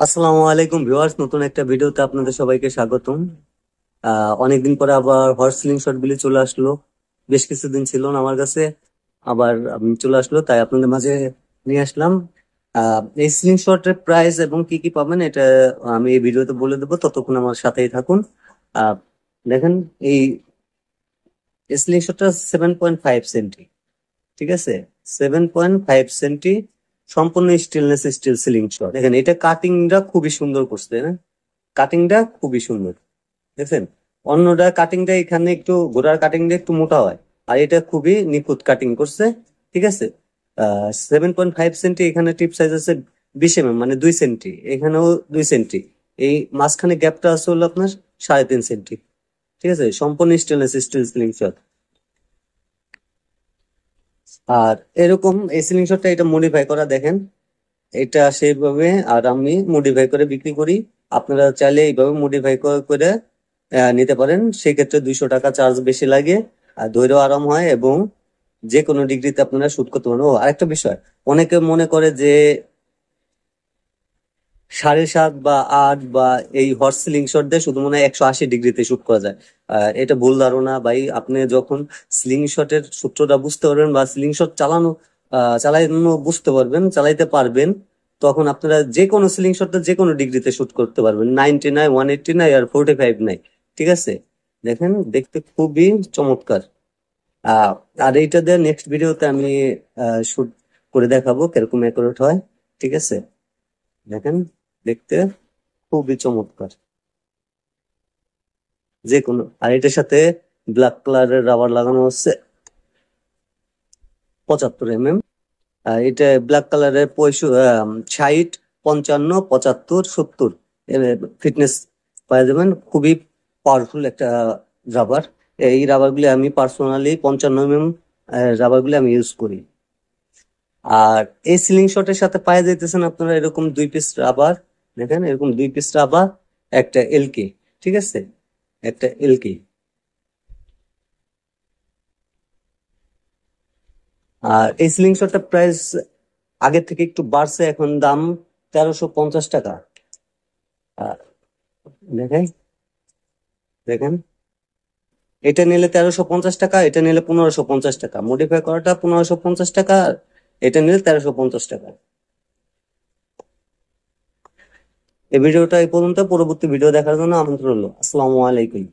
আসসালামু আলাইকুম ভিউয়ার্স, নতুন একটা ভিডিওতে আপনাদের সবাইকে স্বাগতম। অনেকদিন পরে আবার হর্স স্লিং শট গুলি চলে আসলো। বেশ কিছুদিন ছিল না আমার কাছে, আবার চলে আসলো, তাই আপনাদের মাঝে নিয়ে আসলাম। এই স্লিং শটের প্রাইস এবং কি কি পাবেন এটা আমি এই ভিডিওতে বলে দেবো, ততক্ষণ আমার সাথেই থাকুন। আহ, দেখেন, এই স্লিং শটটা 7.5 সেন্টি, ঠিক আছে? 7.5 সেন্টি, সম্পূর্ণ স্টেনলেস স্টিল সিলিং শট। দেখেন, এটা কাটিংটা খুবই সুন্দর করছে না? কাটিংটা খুবই সুন্দর, দেখছেন? অন্যটা কাটিংটা এখানে একটু গোড়ার কাটিংটা একটু মোটা হয়, আর এটা খুবই নিখুঁত কাটিং করছে, ঠিক আছে? 7.5 সেন্টি, এখানে টিপ সাইজ আছে 20 mm, মানে 2 সেন্টি, এখানেও 2 সেন্টি। এই মাঝখানে গ্যাপটা আছে হলো আপনার 3.5 সেন্টি, ঠিক আছে? সম্পূর্ণ স্টেনলেস স্টিল সিলিং শট। আর এরকম এই সিলিং শটটা এটা মডিফাই করা, দেখেন এটা সেইভাবে, আর আমি মডিফাই করে বিক্রি করি। আপনারা চাইলে এইভাবে মডিফাই করে নিতে পারেন। সেক্ষেত্রে 200 টাকা চার্জ বেশি লাগে, আর ধৈর্য আরাম হয়, এবং যে কোনো ডিগ্রিতে আপনারা শুট করতে পারেন। ও আরেকটা বিষয়, অনেকে মনে করে যে 7.5 বা 8 বা এই হর্স স্লিং শট দিয়ে শুধু মনে হয় 180 ডিগ্রিতে শুট করা যায়। এটা ভুল ধারণা ভাই। আপনি যখন স্লিং শটের সূত্রটা বুঝতে পারবেন বা স্লিং শট চালানো বুঝতে পারবেন, চালাইতে পারবেন, তখন আপনারা যে কোনো স্লিং শটটা যে কোনো ডিগ্রিতে শুট করতে পারবেন। 90 নাই, 180 নাই, আর 45 নাই, ঠিক আছে? দেখেন, দেখতে খুবই চমৎকার। আহ আর এইটা দিয়ে নেক্সট ভিডিওতে আমি শুট করে দেখাবো কিরকম অ্যাকুরেট হয়, ঠিক আছে? দেখেন, দেখতে খুবই চমৎকার। যে কোনো, আর এটার সাথে ব্ল্যাক কালারের রাবার লাগানো হচ্ছে 75 mm। এটা ব্ল্যাক কালারের 60, 55, 75, 70 ফিটনেস পাওয়া যাবেন। খুবই পাওয়ারফুল একটা রাবার। এই রাবার গুলি আমি পার্সোনালি 55 mm রাবার গুলি আমি ইউজ করি। আর এই সিলিং শটের সাথে পাওয়া যাইতেছেন আপনারা এরকম 2 পিস রাবার। দেখেন, এরকম 2 পিস রাবার, একটা এলকে, ঠিক আছে? একটা এলকে। আর এই সিলিং শটটার প্রাইস আগের থেকে একটু বাড়ছে, এখন দাম 1350 টাকা। আর দেখেন, দেখেন, এটা নিলে 1350 টাকা, এটা নিলে 1550 টাকা, মডিফাই করাটা 1550 টাকা, আর এটা নিলে 1350 টাকা। এই ভিডিওটা এই পর্যন্ত। পরবর্তী ভিডিও দেখার জন্য আমন্ত্রণ রইলো। আসসালামু আলাইকুম।